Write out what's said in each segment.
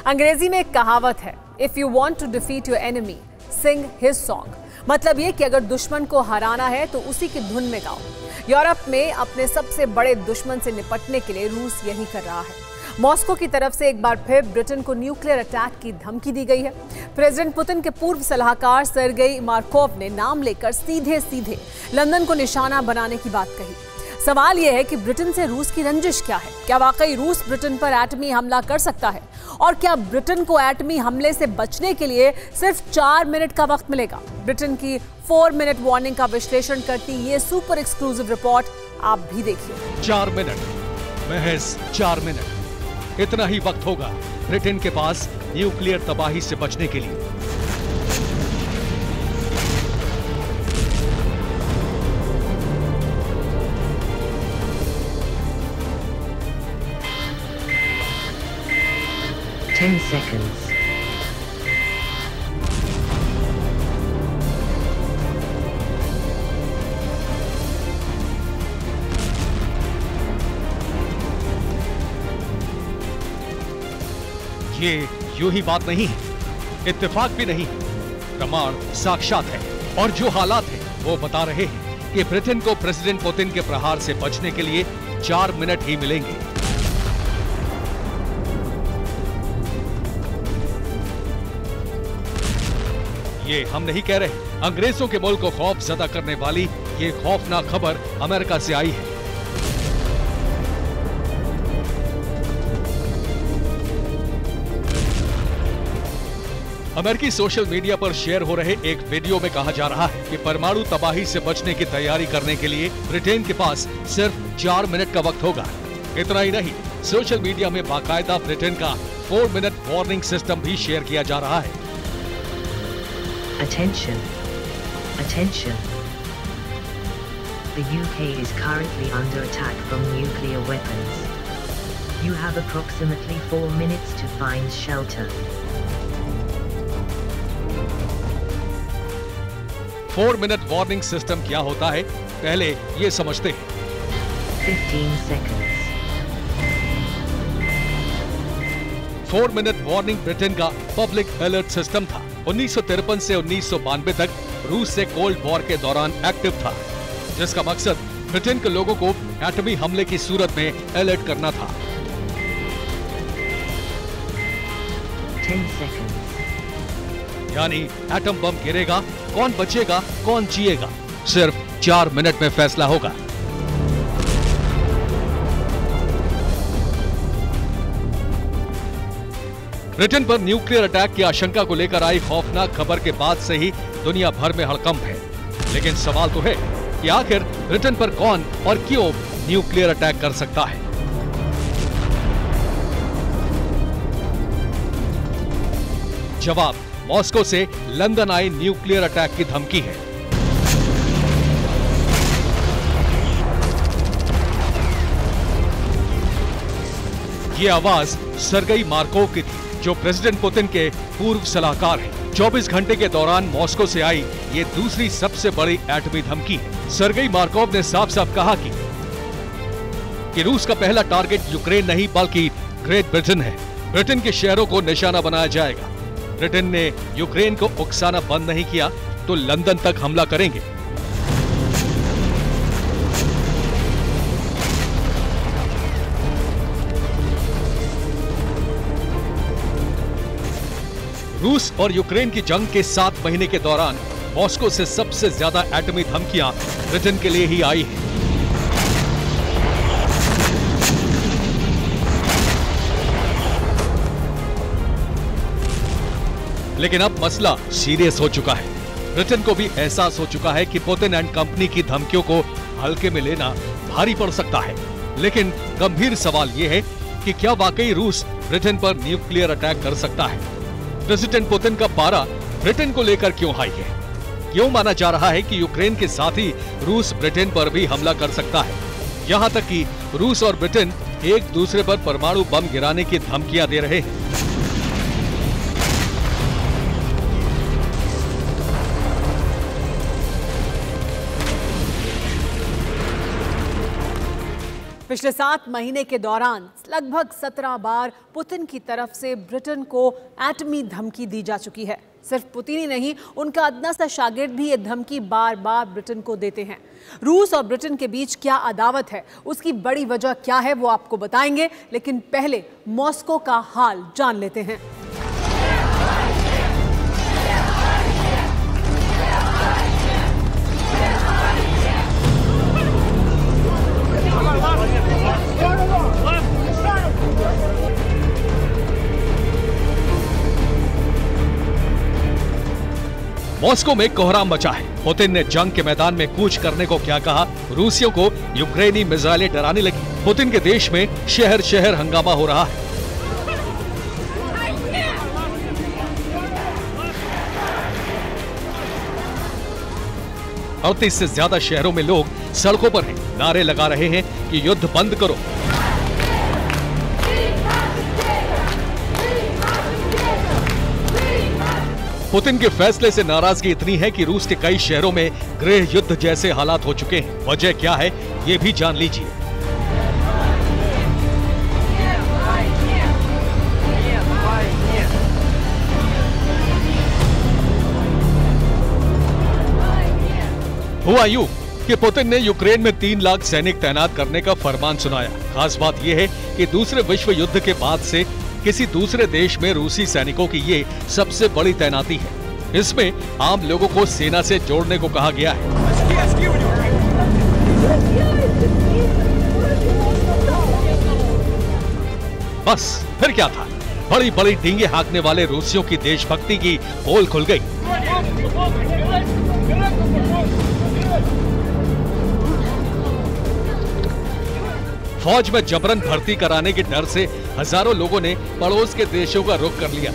अंग्रेजी में एक कहावत है, if you want to defeat your enemy sing his song. मतलब ये कि अगर दुश्मन को हराना है तो उसी की धुन में गाओ। यूरोप में अपने सबसे बड़े दुश्मन से निपटने के लिए रूस यही कर रहा है। मॉस्को की तरफ से एक बार फिर ब्रिटेन को न्यूक्लियर अटैक की धमकी दी गई है। प्रेसिडेंट पुतिन के पूर्व सलाहकार सर्गेई मार्कोव ने नाम लेकर सीधे सीधे लंदन को निशाना बनाने की बात कही। सवाल यह है कि ब्रिटेन से रूस की रंजिश क्या है? क्या वाकई रूस ब्रिटेन पर एटमी हमला कर सकता है? और क्या ब्रिटेन को एटमी हमले से बचने के लिए सिर्फ 4 मिनट का वक्त मिलेगा? ब्रिटेन की 4 मिनट वार्निंग का विश्लेषण करती ये सुपर एक्सक्लूसिव रिपोर्ट आप भी देखिए। 4 मिनट, महज 4 मिनट, इतना ही वक्त होगा ब्रिटेन के पास न्यूक्लियर तबाही से बचने के लिए। Ten seconds. ये यूं ही बात नहीं है, इत्तेफाक भी नहीं, प्रमाण साक्षात है। और जो हालात हैं वो बता रहे हैं कि ब्रिटेन को प्रेसिडेंट पुतिन के प्रहार से बचने के लिए 4 मिनट ही मिलेंगे। ये हम नहीं कह रहे, अंग्रेजों के मुल्क को खौफ ज़दा करने वाली ये खौफनाक खबर अमेरिका से आई है। अमेरिकी सोशल मीडिया पर शेयर हो रहे एक वीडियो में कहा जा रहा है कि परमाणु तबाही से बचने की तैयारी करने के लिए ब्रिटेन के पास सिर्फ 4 मिनट का वक्त होगा। इतना ही नहीं, सोशल मीडिया में बाकायदा ब्रिटेन का 4 मिनट वार्निंग सिस्टम भी शेयर किया जा रहा है। Attention. Attention. The UK is currently under attack from nuclear weapons. You have approximately 4 minutes to find shelter. 4 minute warning system क्या होता है, पहले ये समझते हैं। 15 seconds. 4 मिनट वार्निंग ब्रिटेन का पब्लिक अलर्ट सिस्टम था। 1953 से 1992 तक रूस से कोल्ड वॉर के दौरान एक्टिव था, जिसका मकसद ब्रिटेन के लोगों को एटमी हमले की सूरत में अलर्ट करना था। 10 seconds. यानी एटम बम गिरेगा, कौन बचेगा, कौन जिएगा, सिर्फ 4 मिनट में फैसला होगा। ब्रिटेन पर न्यूक्लियर अटैक की आशंका को लेकर आई खौफनाक खबर के बाद से ही दुनिया भर में हड़कंप है। लेकिन सवाल तो है कि आखिर ब्रिटेन पर कौन और क्यों न्यूक्लियर अटैक कर सकता है? जवाब मॉस्को से लंदन आई न्यूक्लियर अटैक की धमकी है। ये आवाज सर्गेई मार्कोव की थी, जो प्रेसिडेंट पुतिन के पूर्व सलाहकार हैं। 24 घंटे के दौरान मॉस्को से आई ये दूसरी सबसे बड़ी एटमी धमकी है। सर्गेई मार्कोव ने साफ साफ कहा कि रूस का पहला टारगेट यूक्रेन नहीं बल्कि ग्रेट ब्रिटेन है। ब्रिटेन के शहरों को निशाना बनाया जाएगा। ब्रिटेन ने यूक्रेन को उकसाना बंद नहीं किया तो लंदन तक हमला करेंगे। रूस और यूक्रेन की जंग के 7 महीने के दौरान मॉस्को से सबसे ज्यादा एटमी धमकियां ब्रिटेन के लिए ही आई हैं। लेकिन अब मसला सीरियस हो चुका है। ब्रिटेन को भी एहसास हो चुका है कि पुतिन एंड कंपनी की धमकियों को हल्के में लेना भारी पड़ सकता है। लेकिन गंभीर सवाल यह है कि क्या वाकई रूस ब्रिटेन पर न्यूक्लियर अटैक कर सकता है? प्रेसिडेंट पुतिन का पारा ब्रिटेन को लेकर क्यों हाई है? क्यों माना जा रहा है कि यूक्रेन के साथ ही रूस ब्रिटेन पर भी हमला कर सकता है? यहाँ तक कि रूस और ब्रिटेन एक दूसरे पर परमाणु बम गिराने की धमकियां दे रहे हैं। पिछले 7 महीने के दौरान लगभग 17 बार पुतिन की तरफ से ब्रिटेन को एटमी धमकी दी जा चुकी है। सिर्फ पुतिन ही नहीं, उनका अदना सा शागिर्द भी ये धमकी बार बार ब्रिटेन को देते हैं। रूस और ब्रिटेन के बीच क्या अदावत है, उसकी बड़ी वजह क्या है, वो आपको बताएंगे, लेकिन पहले मॉस्को का हाल जान लेते हैं। मॉस्को में कोहराम मचा है। पुतिन ने जंग के मैदान में कूच करने को क्या कहा, रूसियों को यूक्रेनी मिसाइलें डराने लगी। पुतिन के देश में शहर शहर हंगामा हो रहा है। 38 से ज्यादा शहरों में लोग सड़कों पर हैं, नारे लगा रहे हैं कि युद्ध बंद करो। पुतिन के फैसले से नाराजगी इतनी है कि रूस के कई शहरों में गृह युद्ध जैसे हालात हो चुके हैं। वजह क्या है, ये भी जान लीजिए। हुआ यूं कि पुतिन ने यूक्रेन में 3 लाख सैनिक तैनात करने का फरमान सुनाया। खास बात यह है कि दूसरे विश्व युद्ध के बाद से किसी दूसरे देश में रूसी सैनिकों की ये सबसे बड़ी तैनाती है। इसमें आम लोगों को सेना से जोड़ने को कहा गया है। बस फिर क्या था, बड़ी बड़ी डींगे हाँकने वाले रूसियों की देशभक्ति की पोल खुल गई। फौज में जबरन भर्ती कराने के डर से हजारों लोगों ने पड़ोस के देशों का रुख कर लिया।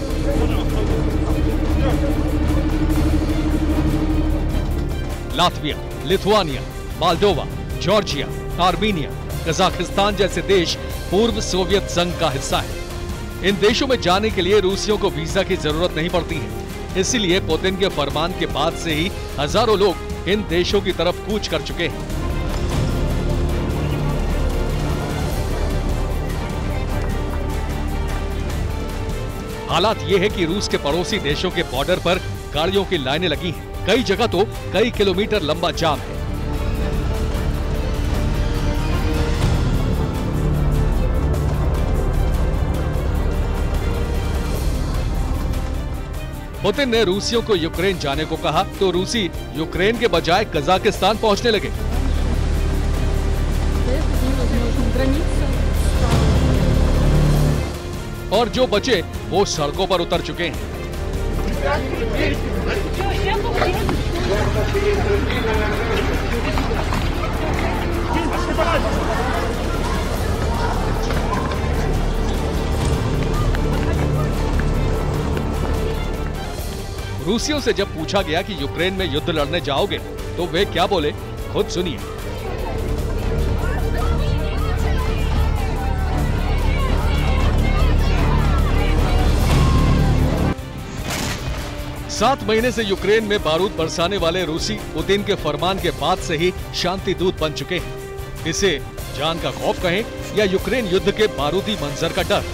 Latvia, Lithuania, Moldova, Georgia, Armenia, Kazakhstan जैसे देश पूर्व सोवियत संघ का हिस्सा है। इन देशों में जाने के लिए रूसियों को वीजा की जरूरत नहीं पड़ती है। इसीलिए पुतिन के फरमान के बाद से ही हजारों लोग इन देशों की तरफ कूच कर चुके हैं। हालात ये है कि रूस के पड़ोसी देशों के बॉर्डर पर गाड़ियों की लाइनें लगी हैं। कई जगह तो कई किलोमीटर लंबा जाम है। पुतिन ने रूसियों को यूक्रेन जाने को कहा तो रूसी यूक्रेन के बजाय कजाकिस्तान पहुंचने लगे। और जो बचे वो सड़कों पर उतर चुके हैं। रूसियों से जब पूछा गया कि यूक्रेन में युद्ध लड़ने जाओगे तो वे क्या बोले, खुद सुनिए। सात महीने से यूक्रेन में बारूद बरसाने वाले रूसी पुतिन के फरमान के बाद से ही शांति दूत बन चुके हैं। इसे जान का खौफ कहें या यूक्रेन युद्ध के बारूदी मंजर का डर।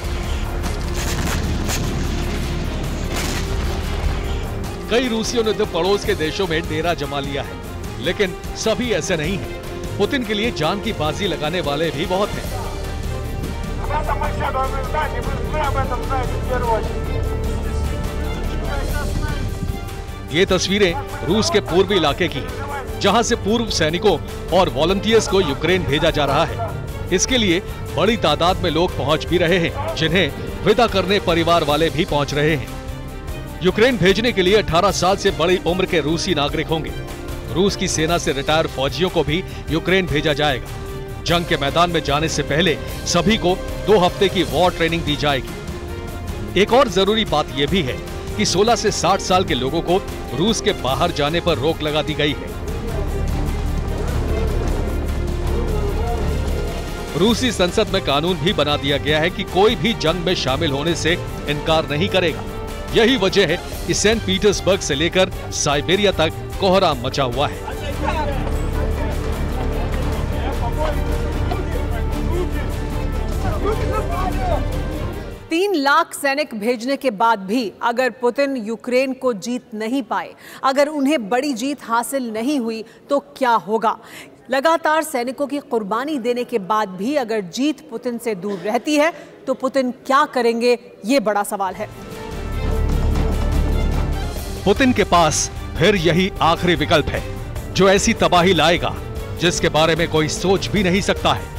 कई रूसियों ने तो पड़ोस के देशों में डेरा जमा लिया है, लेकिन सभी ऐसे नहीं हैं। पुतिन के लिए जान की बाजी लगाने वाले भी बहुत हैं। ये तस्वीरें रूस के पूर्वी इलाके की हैं, जहां से पूर्व सैनिकों और वॉलंटियर्स को यूक्रेन भेजा जा रहा है। इसके लिए बड़ी तादाद में लोग पहुंच भी रहे हैं, जिन्हें विदा करने परिवार वाले भी पहुंच रहे हैं। यूक्रेन भेजने के लिए 18 साल से बड़ी उम्र के रूसी नागरिक होंगे। रूस की सेना से रिटायर फौजियों को भी यूक्रेन भेजा जाएगा। जंग के मैदान में जाने से पहले सभी को 2 हफ्ते की वॉर ट्रेनिंग दी जाएगी। एक और जरूरी बात यह भी है कि 16 से 60 साल के लोगों को रूस के बाहर जाने पर रोक लगा दी गई है। रूसी संसद में कानून भी बना दिया गया है कि कोई भी जंग में शामिल होने से इनकार नहीं करेगा। यही वजह है कि सेंट पीटर्सबर्ग से लेकर साइबेरिया तक कोहराम मचा हुआ है। 3 लाख सैनिक भेजने के बाद भी अगर पुतिन यूक्रेन को जीत नहीं पाए, अगर उन्हें बड़ी जीत हासिल नहीं हुई तो क्या होगा? लगातार सैनिकों की कुर्बानी देने के बाद भी अगर जीत पुतिन से दूर रहती है तो पुतिन क्या करेंगे, ये बड़ा सवाल है। पुतिन के पास फिर यही आखिरी विकल्प है जो ऐसी तबाही लाएगा जिसके बारे में कोई सोच भी नहीं सकता है।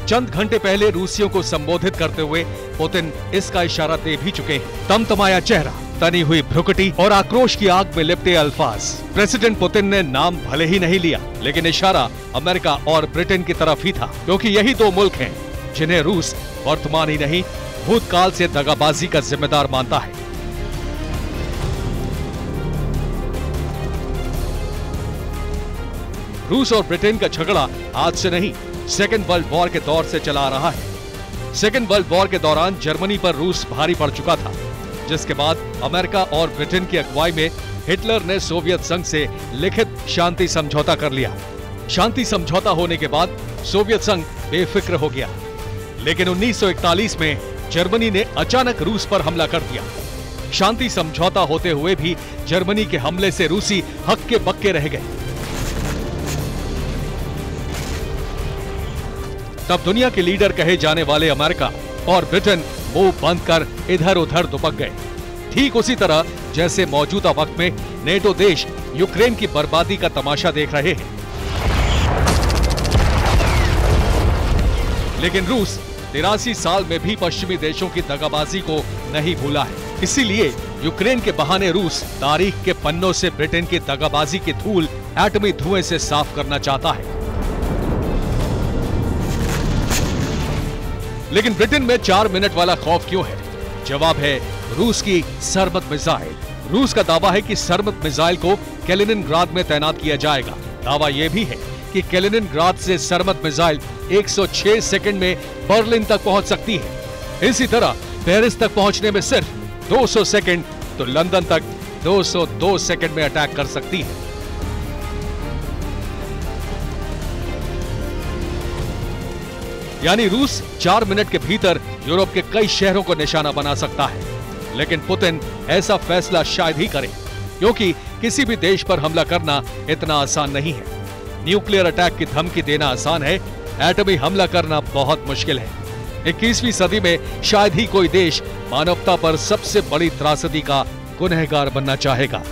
चंद घंटे पहले रूसियों को संबोधित करते हुए पुतिन इसका इशारा दे भी चुके हैं। तमतमाया चेहरा, तनी हुई भ्रुकुटी और आक्रोश की आग में लिपटे अल्फाज। प्रेसिडेंट पुतिन ने नाम भले ही नहीं लिया, लेकिन इशारा अमेरिका और ब्रिटेन की तरफ ही था, क्योंकि यही 2 मुल्क हैं जिन्हें रूस वर्तमान ही नहीं भूतकाल से दगाबाजी का जिम्मेदार मानता है। रूस और ब्रिटेन का झगड़ा आज से नहीं, सेकेंड वर्ल्ड वॉर के दौर से चला आ रहा है। सेकेंड वर्ल्ड वॉर के दौरान जर्मनी पर रूस भारी पड़ चुका था, जिसके बाद अमेरिका और ब्रिटेन की अगुवाई में हिटलर ने सोवियत संघ से लिखित शांति समझौता कर लिया। शांति समझौता होने के बाद सोवियत संघ बेफिक्र हो गया, लेकिन 1941 में जर्मनी ने अचानक रूस पर हमला कर दिया। शांति समझौता होते हुए भी जर्मनी के हमले से रूसी हक्के बक्के रह गए। तब दुनिया के लीडर कहे जाने वाले अमेरिका और ब्रिटेन मुंह बंद कर इधर उधर दुबक गए, ठीक उसी तरह जैसे मौजूदा वक्त में नेटो देश यूक्रेन की बर्बादी का तमाशा देख रहे हैं। लेकिन रूस 83 साल में भी पश्चिमी देशों की दगाबाजी को नहीं भूला है। इसीलिए यूक्रेन के बहाने रूस तारीख के पन्नों से ब्रिटेन की दगाबाजी की धूल एटमी धुएं से साफ करना चाहता है। लेकिन ब्रिटेन में 4 मिनट वाला खौफ क्यों है? जवाब है रूस की सरमत मिसाइल। रूस का दावा है कि सरमत मिसाइल को कैलिनिनग्राद में तैनात किया जाएगा। दावा यह भी है कि कैलिनिनग्राद से सरमत मिसाइल 106 सेकंड में बर्लिन तक पहुंच सकती है। इसी तरह पेरिस तक पहुंचने में सिर्फ 200 सेकंड तो लंदन तक 202 सेकंड में अटैक कर सकती है। यानी रूस 4 मिनट के भीतर यूरोप के कई शहरों को निशाना बना सकता है। लेकिन पुतिन ऐसा फैसला शायद ही करे, क्योंकि किसी भी देश पर हमला करना इतना आसान नहीं है। न्यूक्लियर अटैक की धमकी देना आसान है, एटमी हमला करना बहुत मुश्किल है। 21वीं सदी में शायद ही कोई देश मानवता पर सबसे बड़ी त्रासदी का गुनहगार बनना चाहेगा।